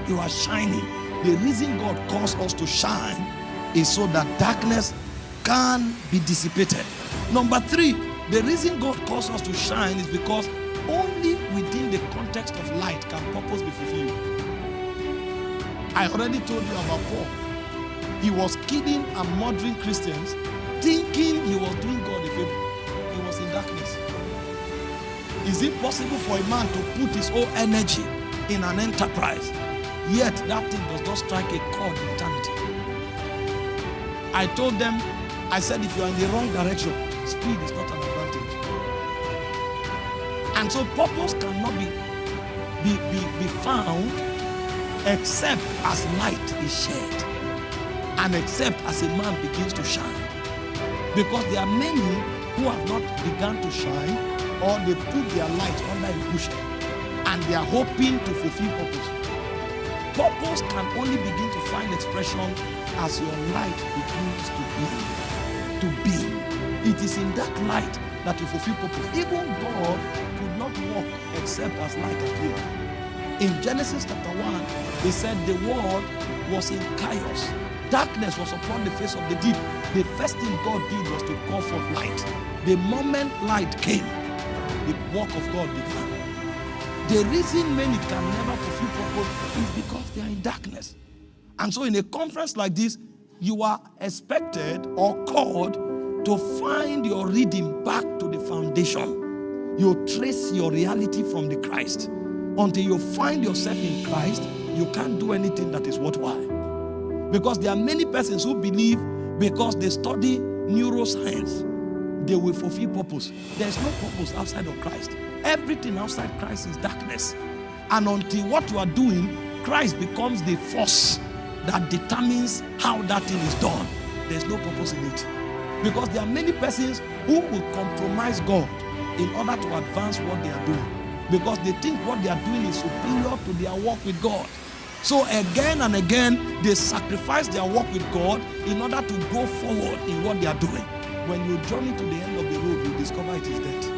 You are shining. The reason God calls us to shine is so that darkness can be dissipated. Number 3, the reason God calls us to shine is because only within the context of light can purpose be fulfilled. I already told you about Paul. He was kidding and murdering Christians, thinking he was doing God a favor. He was in darkness. Is it possible for a man to put his whole energy in an enterprise, yet that thing does not strike a chord in eternity? I told them, I said, if you are in the wrong direction, speed is not an advantage. And so purpose cannot be found except as light is shed and except as a man begins to shine. Because there are many who have not begun to shine, or they put their light under a bushel and they are hoping to fulfill purpose. Purpose can only begin to find expression as your light begins to beam. It is in that light that you fulfill purpose. Even God could not walk except as light appeared. In Genesis chapter 1, he said the world was in chaos. Darkness was upon the face of the deep. The first thing God did was to call forth light. The moment light came, the work of God began. The reason many can never fulfill purpose is because they are in darkness. And so in a conference like this, you are expected or called to find your reading back to the foundation. You trace your reality from the Christ. Until you find yourself in Christ, you can't do anything that is worthwhile. Because there are many persons who believe because they study neuroscience, they will fulfill purpose. There is no purpose outside of Christ. Everything outside Christ is darkness. And until what you are doing, Christ becomes the force that determines how that thing is done, there's no purpose in it. Because there are many persons who will compromise God in order to advance what they are doing. Because they think what they are doing is superior to their work with God. So again and again, they sacrifice their work with God in order to go forward in what they are doing. When you journey to the end of the road, you discover it is death.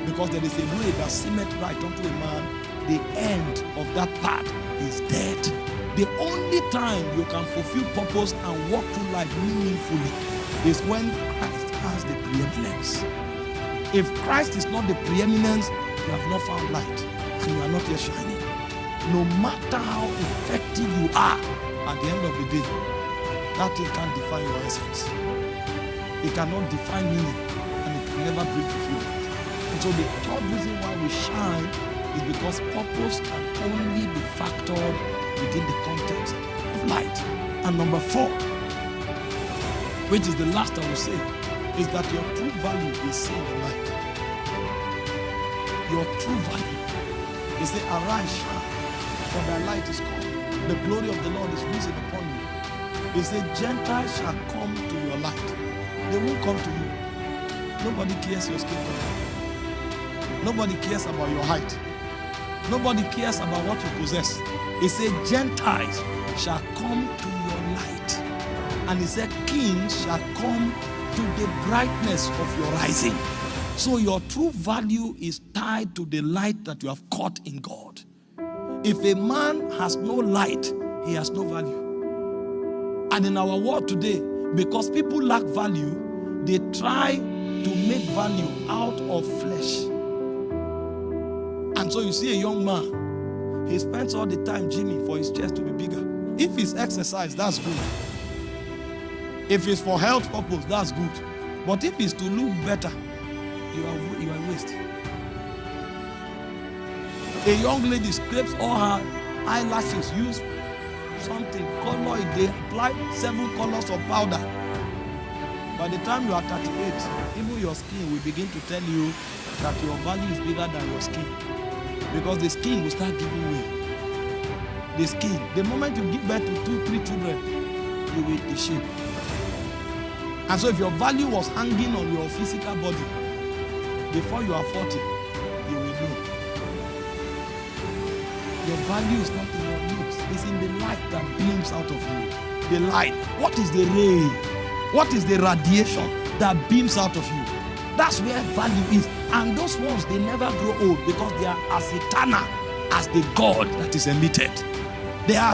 Because there is a way that seemeth right unto a man, the end of that path is death. The only time you can fulfill purpose and walk through life meaningfully is when Christ has the preeminence. If Christ is not the preeminence, you have not found light and you are not yet shining. No matter how effective you are, at the end of the day, that thing can't define your essence. It cannot define meaning, and it can never bring fulfillment. And so the third reason why we shine is because purpose can only be factored within the context of light. And number 4, which is the last I will say, is that your true value is seen in light. Your true value is the arise, shine, for thy light is come. The glory of the Lord is risen upon you. He said, Gentiles shall come to your light. They won't come to you. Nobody cares your skin color. Nobody cares about your height. Nobody cares about what you possess. He said, Gentiles shall come to your light. And he said, kings shall come to the brightness of your rising. So your true value is tied to the light that you have caught in God. If a man has no light, he has no value. And in our world today, because people lack value, they try to make value out of flesh. And so you see a young man, he spends all the time gymming for his chest to be bigger. If it's exercise, that's good. If it's for health purpose, that's good. But if it's to look better, you are wasting. A young lady scrapes all her eyelashes, use something, color it, they apply 7 colors of powder. By the time you are 38, even your skin will begin to tell you that your value is bigger than your skin. Because the skin will start giving way. The skin, the moment you give birth to 2, 3 children, you will be shape. And so if your value was hanging on your physical body, before you are 40, you will know. Your value is not in your looks. It's in the light that beams out of you. The light. What is the ray? What is the radiation that beams out of you? That's where value is. And those ones, they never grow old because they are as eternal as the God that is emitted. They are